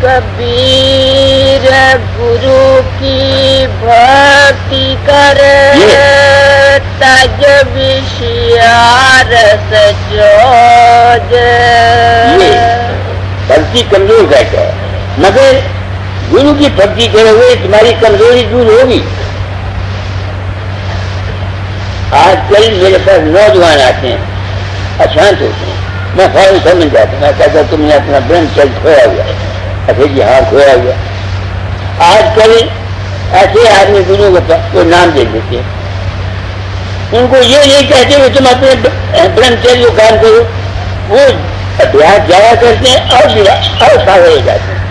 کبیر گرو کی بھکتی کر تج وشیارس چوج. بھکتی کمزور کہتا ہے، مگر گرو کی بھکتی کرے ہوئے تمہاری کمزوری دور ہوگی. آج کل میرے پاس نوجوان آتے ہیں، اشانت ہوتے ہیں، میں فوراً سمجھ جاتا ہوں، میں کہتا ہوں تم نے اپنا برہمچریہ کھویا ہوا ہے. اچھا جی ہاں کھویا ہوا. آج کل ایسے آدمی گرو کو نام دے دیتے ہیں، ان کو یہ نہیں کہتے کہ تم اپنے برہمچریہ کو کام کرو. وہ ابیاس جایا کرتے ہیں اور پاگل ہو جاتے ہیں.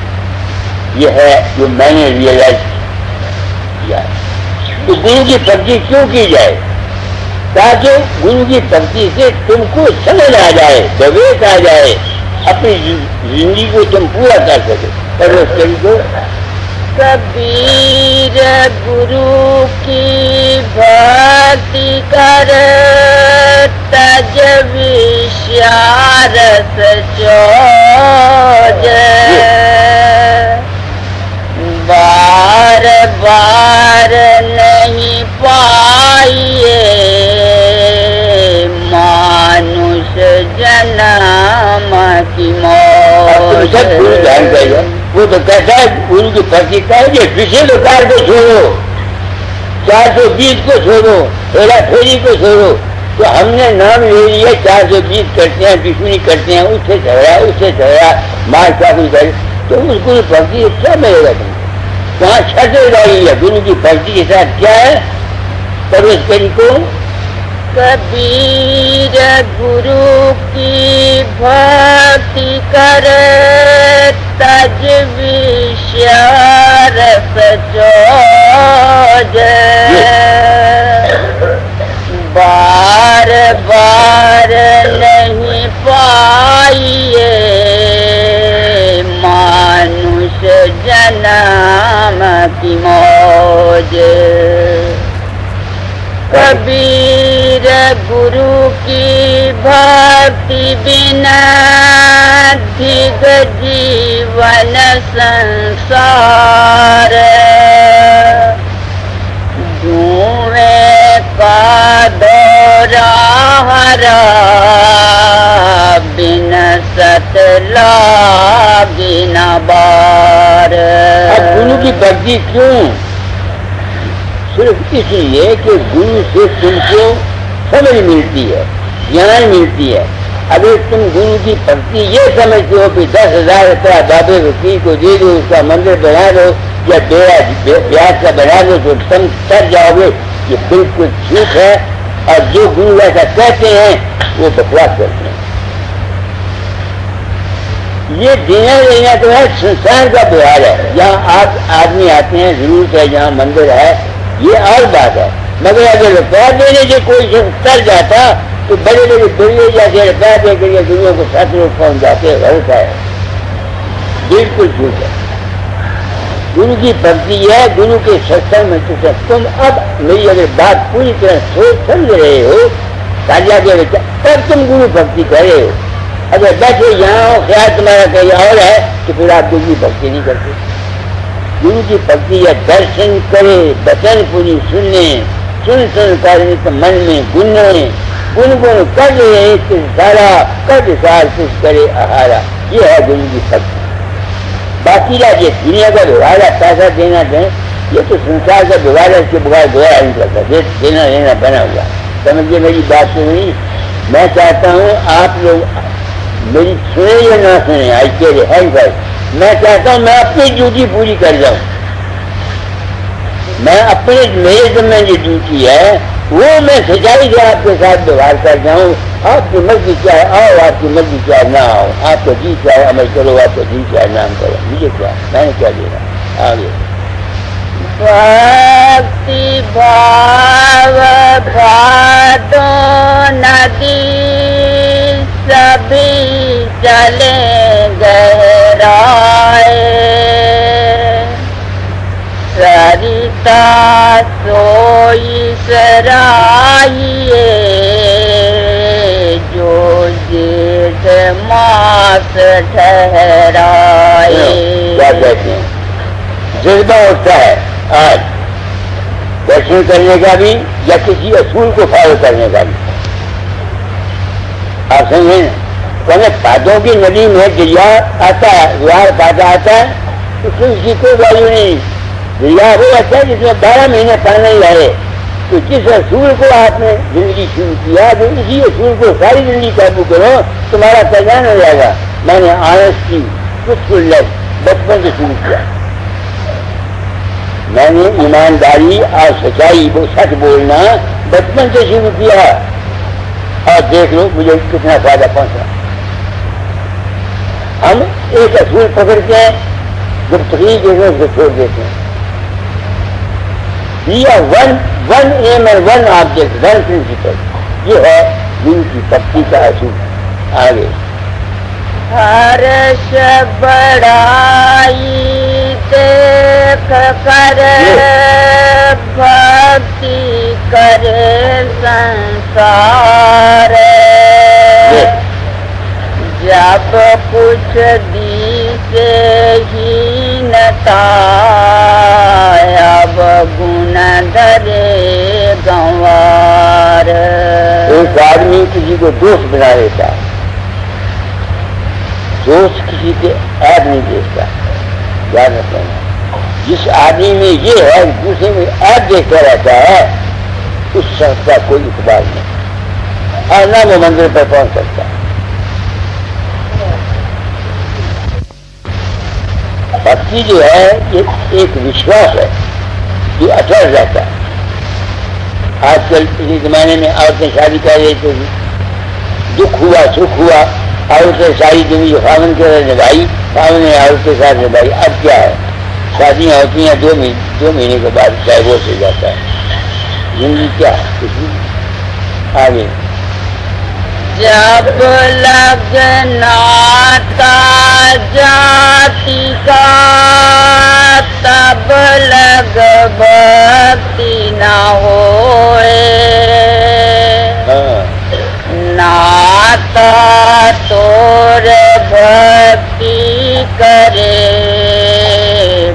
یہ ہے جو میں نے ریئلائز کیا. تو گرو کی بھکتی کیوں کی جائے؟ تاکہ گرو کی بھکتی سے تم کو سمجھ آ جائے، دویت آ جائے، اپنی زندگی کو تم پورا کر سکے. کبیر گرو کی بھکتی کر تج وشیارس چوج. بار بار نہیں پائیے مانوش جنم کی موج. وہ تو کہتا ہے گرو کی بھکتی کر کے وشے کار کو چھوڑو، 420 کو چھوڑو، ہیرا پھیری کو چھوڑو. تو ہم نے نام لے لیا، 420 کرتے ہیں، دشمنی کرتے ہیں، اس سے جھگڑا مار چاقو کر. تو اس گرو بھکتی سے کیا ملے گا تم کو؟ وہاں چھت ڈالی ہے. گرو کی بھکتی کے ساتھ کیا ہے؟ پرویش کری کو کبیر گرو کی بھکتی کر تج وشیارس چوج. بار بار نہیں پائیے مانوش جنم کی موج. کبیر گرو کی بھکتی بنا دھگ جیون سنسار. دھویں کا دورہ ہرا بن ست لاگی نہ بار. اب گرو کی بھکتی کیوں؟ صرف اس لیے کہ گرو سے تم کو سمجھ ملتی ہے، جان ملتی ہے. اگر تم گرو کی بھکتی یہ سمجھتے ہو کہ 10,000 روپیہ بابے وکیل کو دے دو، اس کا مندر بنا دو یا ڈیرا بیاج کا بنا دو تو تم کر جاؤ گے، یہ بالکل جھوٹ ہے. اور جو گرو ایسا کہتے ہیں وہ بکواس کرتے ہیں. یہ دینا لینا تو ہے سنسار کا بہار ہے. جہاں آپ آدمی آتے ہیں ضرورت ہے، جہاں مندر ہے، یہ اور بات ہے. مگر اگر روپیہ دینے سے کوئی شخص کر جاتا تو بڑے بڑے بڑے جاتے روپیہ دے کر گروؤں کو 7 لوگ پہنچ جاتے. غلط ہے، بالکل جھوٹ ہے. گرو کی بھکتی ہے، گرو کے ستسنگ میں تم اب میری اگر بات پوری طرح سوچ سمجھ رہے ہو تاجا کے بچہ تب تم گرو بھکتی کر رہے ہو. اگر بیٹھے یہاں ہو خیال تمہارا کہیں اور ہے تو پھر آپ گرو کی بھکتی نہیں کرتے. گرو کی بھکتی ہے درشن کرے بچن پوری سننے، سن کر من میں گننے، گن کر رہے سارا کد سال کچھ کرے آہارا. یہ ہے گرو کی بھکتی. باقی یہ دنیا کا بگاڑا پیسہ دینا دیں، یہ تو سنسار کا بگاڑا، اس کے بغیر گویا نہیں کرتا. دینا لینا بنا ہوا. سمجھیے میری بات تو نہیں. میں چاہتا ہوں آپ لوگ میری سنیں یا نہ سنیں، آئی کے ہے بھائی، میں چاہتا ہوں میں اپنی ڈیوٹی پوری کر جاؤں. میں اپنے میرے ذمہ جو ڈیوٹی ہے وہ میں سچائی سے آپ کے ساتھ ویوہار کر جاؤں. آپ کی مرضی کیا ہے آؤ، آپ کی مرضی کیا ہے نہ آؤ. آپ کو جی کیا ہے عمل کرو، آپ کو جی کیا ہے نام کرو. مجھے کیا، میں نے کیا دینا آگے. بھکتی بھاو بھادو ندی سبھی چلے گہرائے. سریتا سوئی سرائیے جو جیٹھ ماس ٹھہرائے. کیا کہتے ہیں جذبہ اٹھتا ہے آج درشن کرنے کا بھی یا کسی اصول کو فالو کرنے کا بھی. آپ سمجھیں نا کہنے پادوں کی ندی میں دریا آتا ہے وہاں پادا آتا ہے اس میں اس کی کوئی ویلیو نہیں. دریا وہ آتا ہے جس میں 12 مہینے پانی رہے. تو جس اصول کو آپ نے زندگی شروع کیا جو اسی اصول کو ساری زندگی قابو کرو تمہارا پہچان ہو جائے گا. میں نے آنےسٹی ٹروتھفلنس بچپن سے شروع کیا. میں نے ایمانداری اور سچائی وہ سچ بولنا بچپن سے شروع کیا اور دیکھ لو مجھے کتنا فائدہ پہنچا. ہم ایک اصول پکڑتے ہیں جب تقریر دیکھنے اس کو چھوڑ دیتے ہیں. One aim and one object one principle یہ ہے دن کی ترقی کا اصول. آگے ہرش بڑائی دیکھ کر بھکتی کرے سنسار. جب کچھ دی سے ہی نتا اب گن دھرے گنوار. ایک آدمی کسی کو دوست بنا لیتا ہے. دوست کسی کے عیب نہیں دیکھتا. یاد رکھنا جس آدمی میں یہ ہے دوسرے میں عیب دیکھتا رہتا ہے اس شخص کا کوئی اعتبار نہیں اور نہ وہ منزل پر پہنچ سکتا. بھکتی جو ہے یہ ایک وشواس ہے جو اٹل رہتا ہے. آج کل اسی زمانے میں عورتیں شادی کر رہی تو دکھ ہوا سکھ ہوا عورتیں ساری زندگی خاوند کے ساتھ نبھائی خاوند نے عورت کے ساتھ نبھائی. اب کیا ہے شادیاں ہوتی ہیں 2 مہینے کے بعد ڈائیورس ہو جاتا ہے. زندگی کیا ہے کسی آگے جب لگنا تھا جاتی کا تب لگ بھکتی نہ ہوئے. ناتا توڑ بھکتی کرے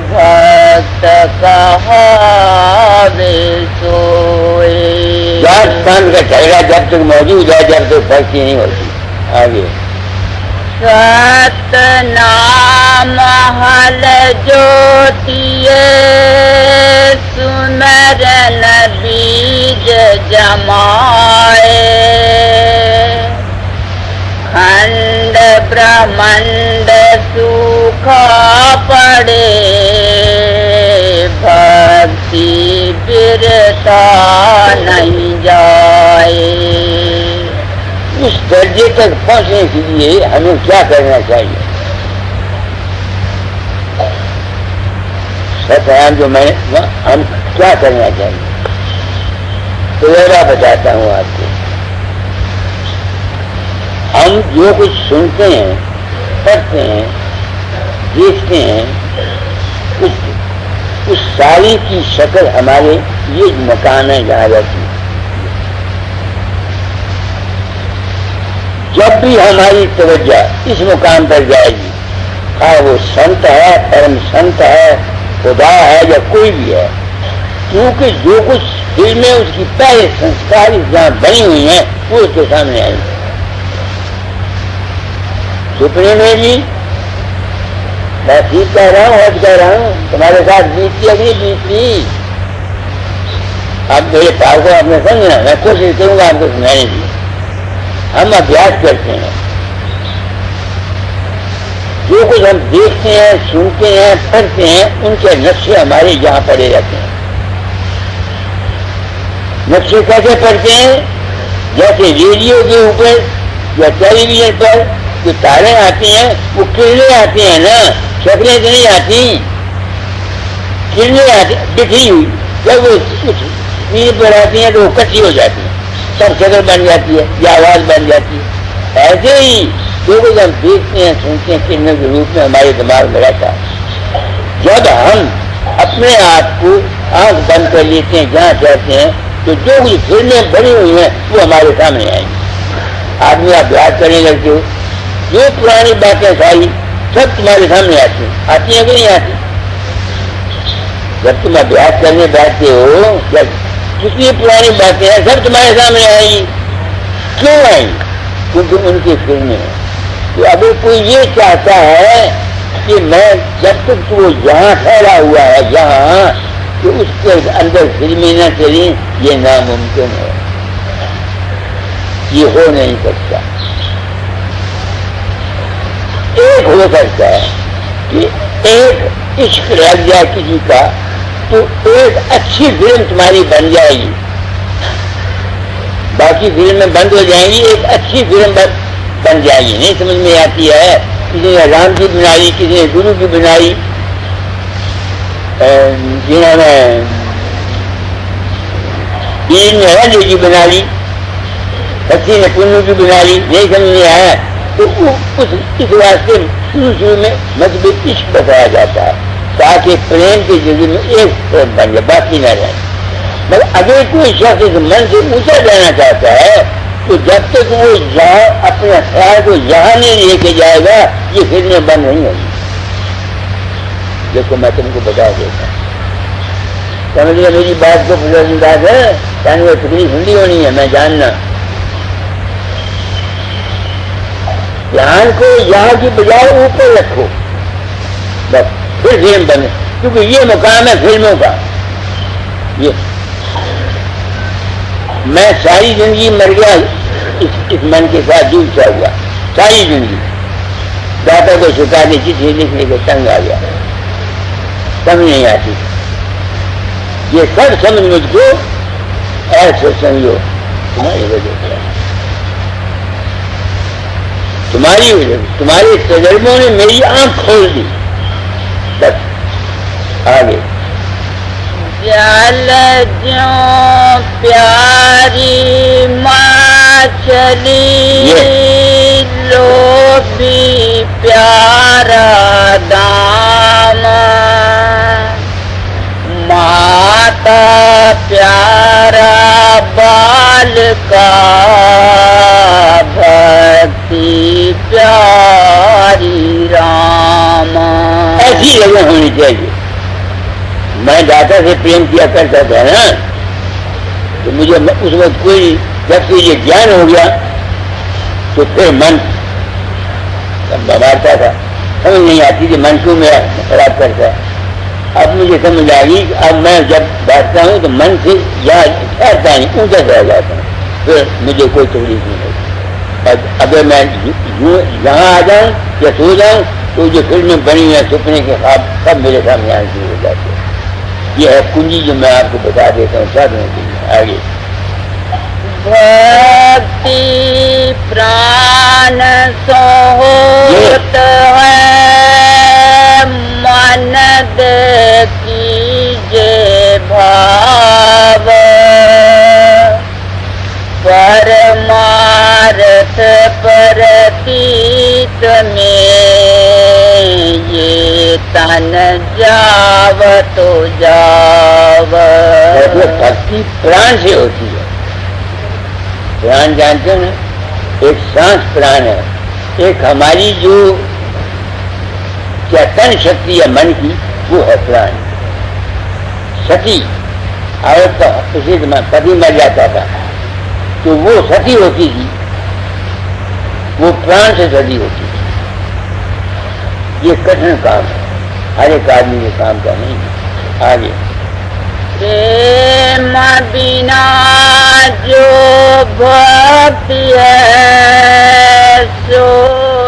بھکت کہاوے سوئے. پان کا چہرہ جب تک موجود ہے جب تک بھکتی نہیں ہوتی. آگے ست نام حل جوتیے سمرن بیج جمائے. کھنڈ برہمنڈ سوکھا پڑے بھکتی برتا نہیں جائے. اس درجے تک پہنچنے کے لیے ہمیں کیا کرنا چاہیے؟ ستیان جو ہم کیا کرنا چاہیے تجربہ بتاتا ہوں آپ کو. ہم جو کچھ سنتے ہیں پڑھتے ہیں دیکھتے ہیں اس ساری کی شکل ہمارے یہ مکان ہے جہاں رہتی ہے. جب بھی ہماری توجہ اس مقام پر جائے گی خواہ وہ سنت ہے پرم سنت ہے خدا ہے یا کوئی بھی ہے کیونکہ جو کچھ دل میں اس کی پہلے سنسکار جہاں بنی ہوئی ہیں وہ اس کے سامنے آئیں گے. سپنے میں بھی میں ٹھیک کہہ رہا ہوں کہہ رہا ہوں تمہارے ساتھ بیتتی اگلی بیتتی. اب میرے پاس کو آپ نے سمجھنا میں کوشش کروں گا آپ کو سنانے کی. ہم ابیاس کرتے ہیں جو کچھ ہم دیکھتے ہیں سنتے ہیں پڑھتے ہیں ان کے نقشے ہمارے یہاں پڑے رہتے ہیں. نقشے کیسے پڑھتے ہیں؟ جیسے ریڈیو کے اوپر یا ٹیلی ویژن پر جو تاریں آتی ہیں وہ کرنیں آتی ہیں نا شکلیں تو نہیں آتی. کرنیں آتی بکھری ہوئی جب وہ اسکرین پر آتی ہیں تو وہ کٹھی ہو جاتی ہیں سب شکل بن جاتی ہے یا آواز بن جاتی ہے. ایسے ہی جو کچھ ہم دیکھتے ہیں سنتے ہیں کرنوں کے روپ میں ہمارے دماغ میں رہتا ہے. جب ہم اپنے آپ کو آنکھ بند کر لیتے ہیں جہاں چاہتے ہیں تو جو کچھ فلمیں بنی ہوئی ہیں وہ ہمارے سامنے آئیں گی. آدمی آپ یاد کرنے لگتے ہو جو پرانی باتیں ساری سب تمہارے سامنے آتی ہیں کہ نہیں آتی؟ جب تم ابیاس کرنے بیٹھتے ہو جب جتنی پرانی باتیں ہیں سب تمہارے سامنے آئیں گی. کیوں آئیں گی؟ کیونکہ ان کی فلمیں ہیں. تو اگر کوئی یہ چاہتا ہے کہ میں جب تک وہ یہاں ٹھہرا ہوا ہے یہاں تو اس کے اندر فلمیں نہ چلیں، یہ ناممکن ہے، یہ ہو نہیں سکتا. ایک ہو سکتا ہے کہ ایک عشق لگ جائے کسی کا تو ایک اچھی فلم تمہاری بن جائے گی، باقی فلمیں بند ہو جائیں گی، ایک اچھی فلم بن جائے گی. نہیں سمجھ میں آتی ہے؟ کسی نے رام کی بنائی، کسی نے گرو کی بنائی، جنہوں نے ہرنڈے کی بنا لی، بچی نے پنو کی بنا لی. نہیں سمجھ میں آیا تو اس واسطے شروع میں مذہب عشق بتایا جاتا ہے تاکہ پریم کے جذبے میں ایک فلم بن جائے، باقی نہ رہے. مگر اگر کوئی شخص اس من سے اونچا جانا چاہتا ہے تو جب تک وہ یہاں اپنے خیال کو یہاں نہیں لے کے جائے گا یہ فلمیں بند نہیں ہوگی. دیکھو میں تم کو بتا دیتا ہوں، سمجھ لیا میری بات کو نظر انداز ہے، یعنی وہ تکلیف ہندی ہونی ہے، میں جاننا. دھیان کو یہاں کی بجائے اوپر رکھو بس، پھر فلم بنے، کیونکہ یہ مقام ہے فلموں کا. یہ میں ساری زندگی مر گیا اس من کے ساتھ جھوٹا ہوا، ساری زندگی داتا کو شکایت چٹھی لکھنے کو تنگ آ گیا، سمجھ نہیں آتی. یہ سب سمجھ مجھ کو ایسے سمجھو تمہاری وجہ سے، تمہاری وجہ سے، تمہارے تجربوں نے میری آنکھ کھول دی. بس آگے جل جو پیاری ماں چلی لو بھی پیارا دام، ماتا پیارا بال کا بھکتی پیاری رام. ایسی جگہ ہونی چاہیے. میں داتا سے پریم کیا کرتا تھا نا تو مجھے اس وقت کوئی، جب سے یہ گیان ہو گیا تو پھر من بگاڑتا تھا، سمجھ نہیں آتی کہ من کیوں میرا خراب کرتا ہے. اب مجھے سمجھ آ گئی، اب میں جب بیٹھتا ہوں تو من سے یا ٹھہرتا نہیں، اونچا رہ جاتا ہوں، پھر مجھے کوئی تکلیف نہیں ہوتی. اگر میں یہاں آ جاؤں یا سو جاؤں تو جو فلمیں بنی ہیں سپنے کے خواب سب میرے سامنے آنے شروع ہو جاتے ہیں. یہ ہے کنجی جو میں آپ کو بتا دیتا ہوں سادھوں کے لیے. آگے بھکتی پران سوت ہے من کیجے بھاو، پرمارتھ پرتیت میں یہ تن جاو تو جاو. بھکتی پران سے ہوتی ہے. پران جانتے ہیں نا، ایک سانس پران ہے، ایک ہماری جو چیتن شکتی ہے من کی وہ ہے پران. ستی عورت کا اسی پتی مر جاتا تھا تو وہ ستی ہوتی تھی، وہ پران سے ستی ہوتی تھی. یہ کٹھن کام ہے، ہر ایک آدمی کے کام کا نہیں ہے. آگے پریم بنا جو بھکتی ہے سو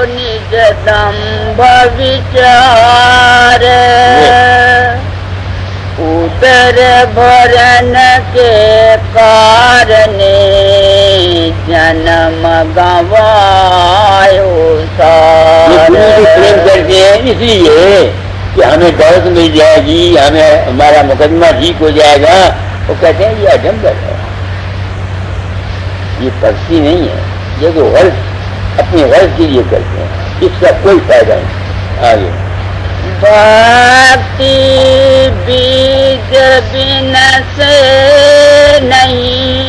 نج دمبھ وچار، ادر بھرن کے کارن جنم گنوایو سار. پریم کرتے ہیں اس لیے کہ ہمیں دولت مل جائے گی، ہمیں ہمارا مقدمہ ٹھیک ہو جائے گا. وہ کہتے ہیں یہ اجنبر ہے، یہ پرسی نہیں ہے، یہ تو غرض اپنے غرض کے لیے کرتے ہیں، اس کا کوئی فائدہ نہیں. آگے بھکتی بیج بن سے نہیں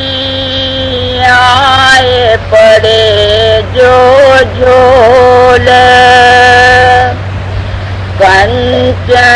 آئے پڑے جو جھول،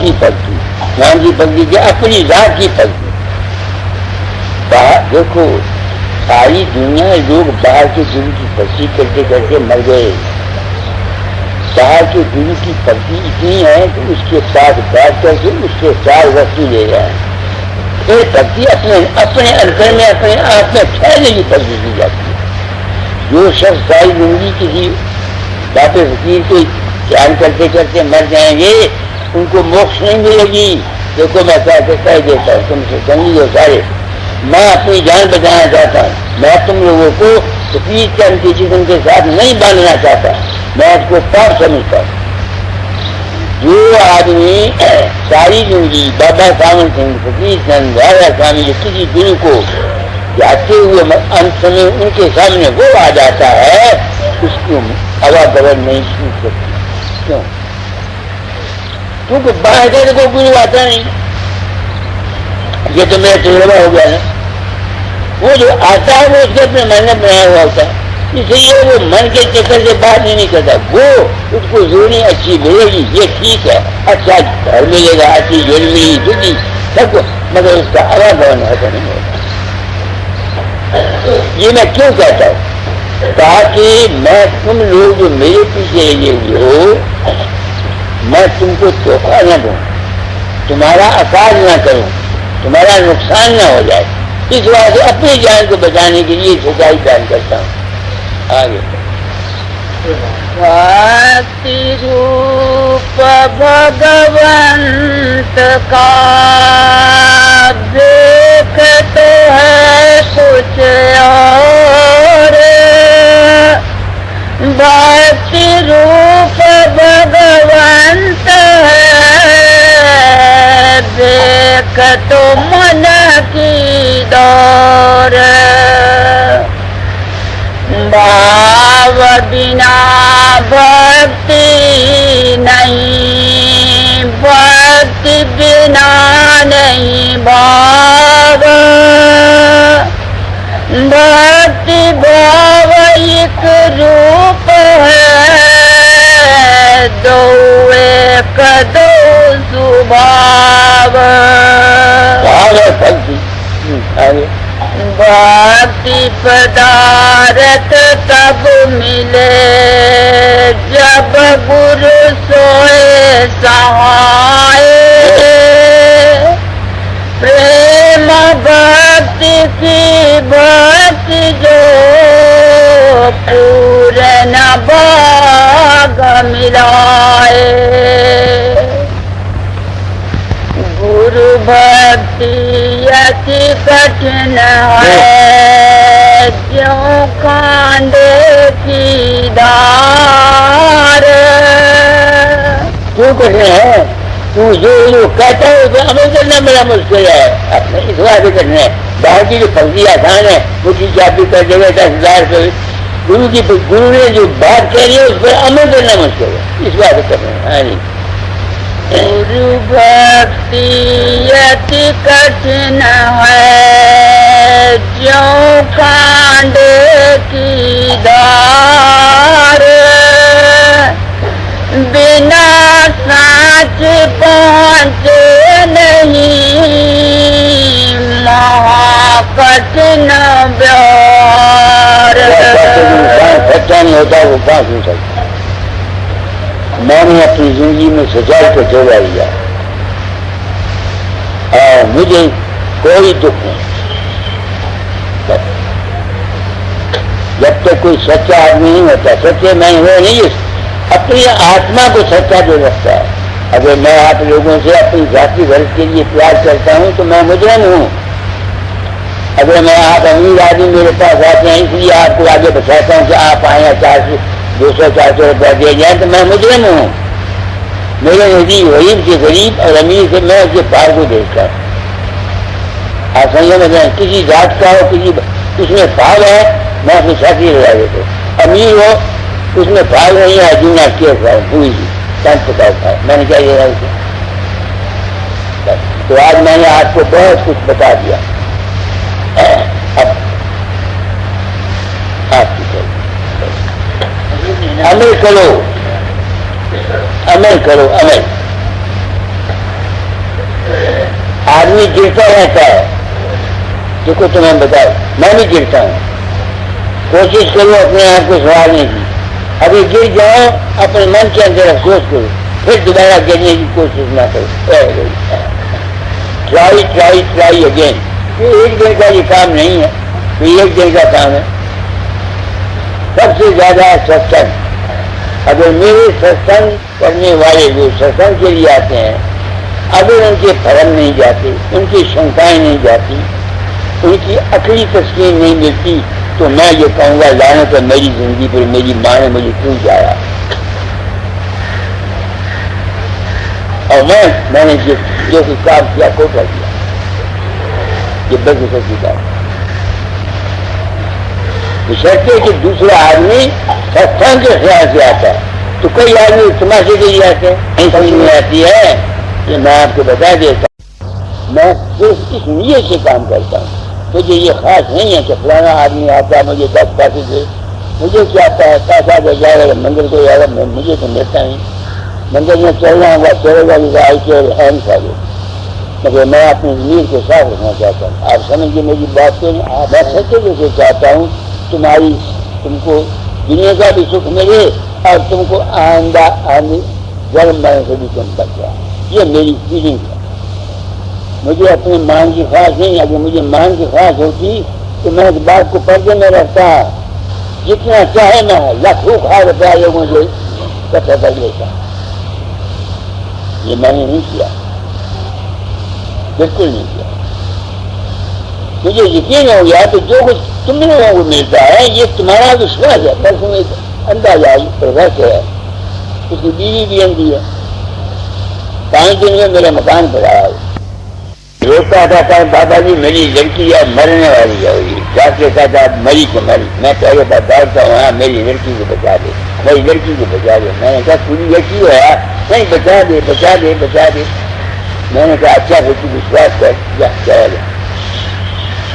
کی پگڑی نام کی پگڑی کیا اپنی ذات کی پگڑی. دیکھو ساری دنیا لوگ باہر کے گرو کی پگڑی کرتے کرتے مر گئے. باہر کے گرو کی پگڑی اتنی ہے کہ اس کے ساتھ بیٹھ کر کے اس سے 4 وقتی لے جائیں. پھر پگڑی اپنے اندر میں اپنے آپ میں پھیلنے کی پگڑی دی جاتی ہے. جو شخص ساری زندگی کسی باب فقیر کو خیال کرتے کرتے مر جائیں گے ان کو موکش نہیں ملے گی. دیکھو میں کہہ دیتا ہوں تم سے سمجھ لو سارے. میں اپنی جان بچانا چاہتا ہوں. میں تم لوگوں کو فقیر کے ان کے جسم کے ساتھ نہیں باندھنا چاہتا. میں اس کو پاپ سمجھتا ہوں. جو آدمی ساری زندگی بابا ساون سنگھ فقیر چند راجا سوامی جو کسی گرو کو جاتے ہوئے انت میں ان کے سامنے وہ آ جاتا ہے اس کو ہوا بدل نہیں چھوٹ سکتی. کیوں؟ کیونکہ باہر سے کوئی گرو آتا نہیں. یہ تو میرا تجربہ ہو گیا نا. وہ جو آتا ہے وہ اس کے اپنے من نے بنایا ہوا ہوتا ہے. اس لیے وہ من کے چکر سے باہر نہیں نکلتا. وہ اس کو زونی اچھی ملے گی یہ ٹھیک ہے, اچھا گھر ملے گا, اچھی جول ملے گی سب کو, مگر اس کا ہوا بدل ایسا نہیں ہوتا. یہ میں کیوں کہتا ہوں تاکہ میں تم لوگ جو میرے پیچھے لگے ہوئے ہو میں تم کو دھوکہ نہ دوں, تمہارا افساد نہ کروں, تمہارا نقصان نہ ہو جائے. اس وجہ سے اپنی جان کو بچانے کے لیے سچائی بیان کرتا ہوں. آگے بھکتی روپ بھگونت کا دیکھ تو ہے کچھ اور. بھکتی روپ بھگونت ہے دیکھ تو من کی دور. بھاو بنا بھکتی نہیں, بھکتی بنا نہیں بھاو. بھکتی بھاو ایک روپ ہے دو ایک دو سبھاو. بھکتی پدارتھ تب ملے جب گرو سوئے سہائے. پریم بھکتی کی بھکتی جو پورن باغ ملائے. گرو بھکتی اتی کٹھن ہے جو کانڈے کی دھار. کیوں کٹھن ہے؟ تو جو کہتا ہے اسے عمل کرنا بڑا مشکل ہے. اپنے اس واسطے کرنا ہے. باہر کی جو پگڑی آسان ہے وہ کی چابی کر دے گا 10,000 روپئے. گرو نے جو بات کہہ رہی ہے اس پر عمل کرنا مشکل ہے, اس واسطے کرنا ہے. ہاں جی. گرو بھکتی اتی کٹھن ہے جو کانڈے کی دھار. بنا سانچ پہنچے نہیں مہا کٹھن بیار. سچا نہیں ہوتا وہ پانچ نہیں سکتا. میں نے اپنی زندگی میں سچائی کو چھوڑا لیا اور مجھے کوئی دکھ نہیں. جب تک کوئی سچا آدمی نہیں ہوتا, سچے میں وہ نہیں اپنی آتما کو سچا جو رکھتا ہے. اگر میں آپ لوگوں سے اپنی ذاتی غرض کے لیے پیار کرتا ہوں تو میں مجرم ہوں. اگر میں آپ امیر آدمی میرے پاس آتے ہیں اس لیے آپ کو آگے بتاتا ہوں کہ آپ آئیں 200-400 روپیہ دے جائیں تو میں مجرم ہوں. میرے نزدیک غریب سے غریب اور امیر سے میں اس کے پار کو دیکھتا ہوں. آپ سمجھے میں کسی ذات کا ہو کسی اس میں پاگ ہے میں اپنی ساتھی لگا دیتا ہوں. امیر ہو اس میں پاگ نہیں ہے جینا کیس ہے پوری چند پتا ہے. میں نے کیا یہ ہے اسے تو آج میں نے آپ کو بہت کچھ بتا دیا. اب آپ کی عمل کرو، عمل کرو، عمل. آدمی گرتا رہتا ہے، دیکھو تمہیں بتاؤ میں بھی گرتا ہوں، کوشش کرو اپنے آپ کو سنوارنے کی. ابھی گر جاؤ اپنے من کے اندر افسوس کرو، پھر دوبارہ گرنے کی کوشش نہ کرو. Try try try again. یہ ایک دن کا یہ کام نہیں ہے، یہ ایک دن کا کام ہے. سب سے زیادہ ستسنگ. اگر میرے ستسنگ کرنے والے جو ستسنگ کے لیے آتے ہیں، اگر ان کے بھرم نہیں جاتے، ان کی شنکائیں نہیں جاتی، ان کی عقلی تسکین نہیں ملتی، تو میں یہ کہوں گا لعنت ہے میری زندگی پر، میری ماں نے مجھے کیوں جایا. اور میں نے جو کام کیا کو کر دیا، یہ بس کی بات. بشرطے کہ دوسرا آدمی ستسنگ کے خیال سے آتا ہے. تو کئی آدمی تماشے کے لیے آتے ہیں، نہیں سمجھ میں آتی ہے. یہ میں آپ کو بتا دیتا ہوں، میں صرف اس نیت سے کام کرتا ہوں. مجھے یہ خاص نہیں ہے کہ فلانا آدمی آتا ہے مجھے 10 پیسے دے، مجھے کیا آتا ہے 5,000 جائے گا مندر کو جائے گا، مجھے تو ملتا نہیں. مندر میں چلنا ہوگا چلے گا، مگر میں اپنی ضمیر کو صاف رکھنا چاہتا ہوں. آپ سمجھیے میری بات کو. میں سچے جیسے چاہتا ہوں تم کو دنیا کا بھی سکھ ملے اور تم کو آئندہ جنم مرنے سے بھی تم بچ جائے. یہ میری فیلنگ ہے. مجھے اپنے مان کی خواہش نہیں. اگر مجھے مان کی خواہش ہوتی تو میں اس بات کو پردے میں رکھتا، جتنا چاہے میں لاکھوں روپیہ لوگوں سے اکٹھا کر لیتا. یہ میں نے نہیں کیا، بالکل نہیں کیا. مجھے یقین ہو گیا تو جو کچھ تم لوگوں کو ملتا ہے یہ تمہارا وشواس ہے. بس میں اندازہ پروفیسر ہے، اس کی بیوی بھی اندھی ہے. 5 دن میں میرا مکان پر آیا. روتا تھا بابا جی میری لڑکی ہے مرنے والی ہے. جا کے کہتا مری کو مری. میں پہلے بات ڈالتا ہوں، ہاں میری لڑکی کو بچا دے، میری لڑکی کو بچا دے. میں نے کہا پوری لڑکی ہو یار، نہیں بچا دے بچا دے بچا دے. میں نے کہا اچھا پھر تو وشواس کر جا چلا جا.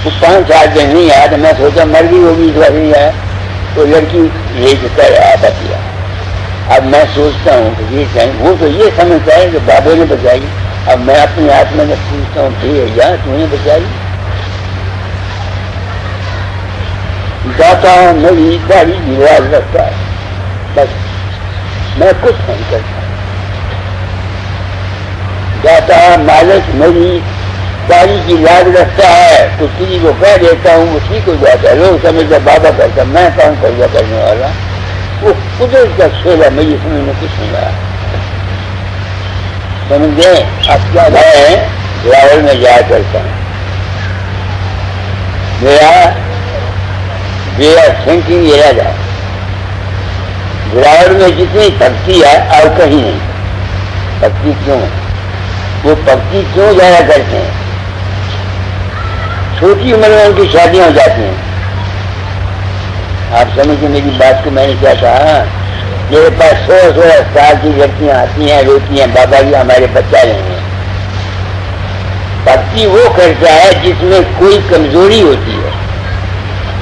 وہ 5-7 دن نہیں آیا تو میں سوچا مر گئی ہوگی، اس وقت نہیں آیا. تو لڑکی یہ کر رہا بچ گیا. اب میں سوچتا ہوں کہ یہ کہیں وہ تو یہ سمجھتا ہے کہ بابے نے بچائی. اب میں اپنے ہاتھ میں پوچھتا ہوں ٹھیک ہے تم نے بچائی. جاتا ہوں میری داڑھی رواج رکھتا ہے، بس میں کچھ نہیں کرتا. جاتا ہوں مالک میری داڑھی کی لاج رکھتا ہے، تو کسی کو کہہ دیتا ہوں وہ ٹھیک ہو جاتا ہے. لوگ سمجھتا بابا کرتا، میں کون کرتا کرنے والا. وہ قدرت کا کھیل ہے، مجھے سمجھ میں کچھ نہیں آیا. سمجھے اب کیا میں بلاول میں جایا کرتا ہوں. میرا تھنکنگ یہ رہتا ہے بلاول میں جتنی بھکتی ہے اور کہیں نہیں. بھکتی کیوں؟ وہ بھکتی کیوں جایا کرتے ہیں؟ چھوٹی عمر میں ان کی شادیاں ہو جاتی ہیں. آپ سمجھیں میری بات کو. میں نے کیا کہا، میرے پاس 16 سال کی لڑکیاں آتی ہیں روتی ہیں بابا جی ہمارے بچہ لیں گے. بھکتی وہ کرتا ہے جس میں کوئی کمزوری ہوتی ہے،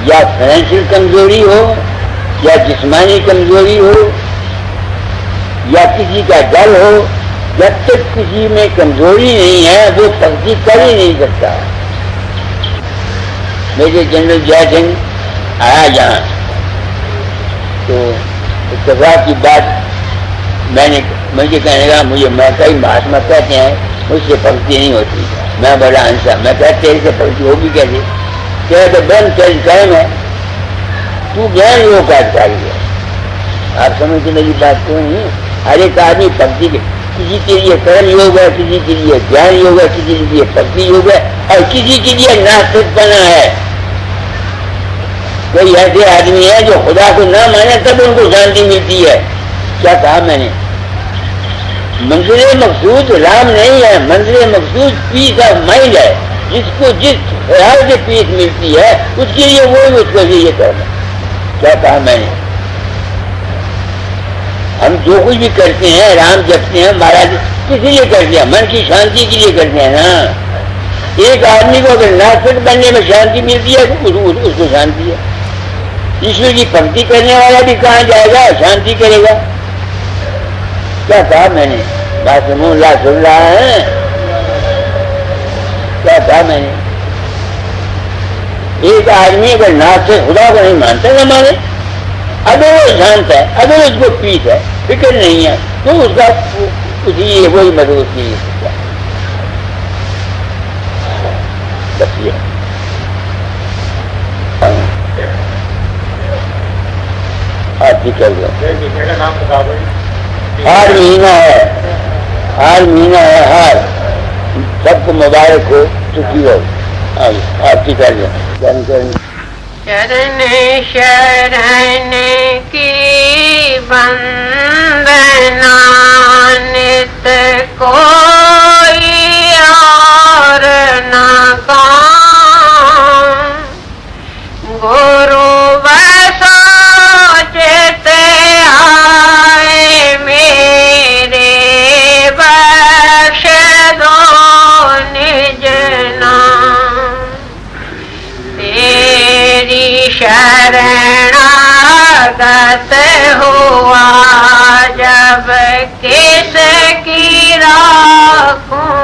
یا فائنینشیل کمزوری ہو، یا جسمانی کمزوری ہو، یا کسی کا ڈر ہو. جب تک کسی میں کمزوری نہیں ہے وہ بھکتی کر ہی نہیں سکتا. میرے جنرل جے سنگھ آیا جہاں تو اتفاق کی بات مجھے کہنے لگا میں کئی مہاتما کہتے ہیں مجھ سے بھکتی نہیں ہوتی. میں بڑا ہنسا. میں کہا تیرے سے بھکتی ہوگی کیسے؟ تیرا تو بند تیری ٹائم ہے، تو گیان لوگ کا ادھکاری ہے. آپ سمجھتے میری بات کیوں نہیں؟ ہر ایک آدمی بھکتی کے کسی کے لیے کرم یوگ ہے، کسی کے لیے جان یوگ ہے، کسی کے لیے بھکتی یوگ ہے، اور کسی کے لیے ناصرف پنا ہے. کوئی ایسے آدمی ہے جو خدا کو نہ مانے تب ان کو شانتی ملتی ہے. کیا کہا میں نے؟ منزل مقصود رام نہیں ہے، منزل مقصود پیس آف مائنڈ ہے. جس کو جس خیال سے پیس ملتی ہے اس کے لیے وہ اس کو یہ کرنا. کیا کہا میں نے؟ ہم جو کچھ بھی کرتے ہیں رام جپتے ہیں مہاراج کسی لیے کرتے ہیں؟ من کی شانتی کے لیے کرتے ہیں نا. ایک آدمی کو اگر ناصرف بننے میں شانتی ملتی ہے تو اس کو شانتی ہے. ایشور کی بھکتی کرنے والا بھی کہاں جائے گا؟ شانتی کرے گا؟ کیا کہا میں نے؟ بات منہ اللہ سن رہا ہے، کیا کہا میں نے؟ ایک آدمی اگر ناک سے خدا کو نہیں مانتا نہ مانے، اگر وہ شانت ہے، اگر اس کو پیس ہے، فکر نہیں ہے، تو اس کا اسی وہی مدد نہیں ہو سکتا. بس یہ کر دو. ہر مہینہ ہے، ہر مہینہ ہے، ہر سب کو مبارک ہو، سکھی ہو. آپ کی کر دیں. شرن شرن کی بندنا نت کوئی اور نہ کام گرو بسو چتے آئے میرے بخش دو نج نام تیری شرناگت ہوا جب کس کی راکھوں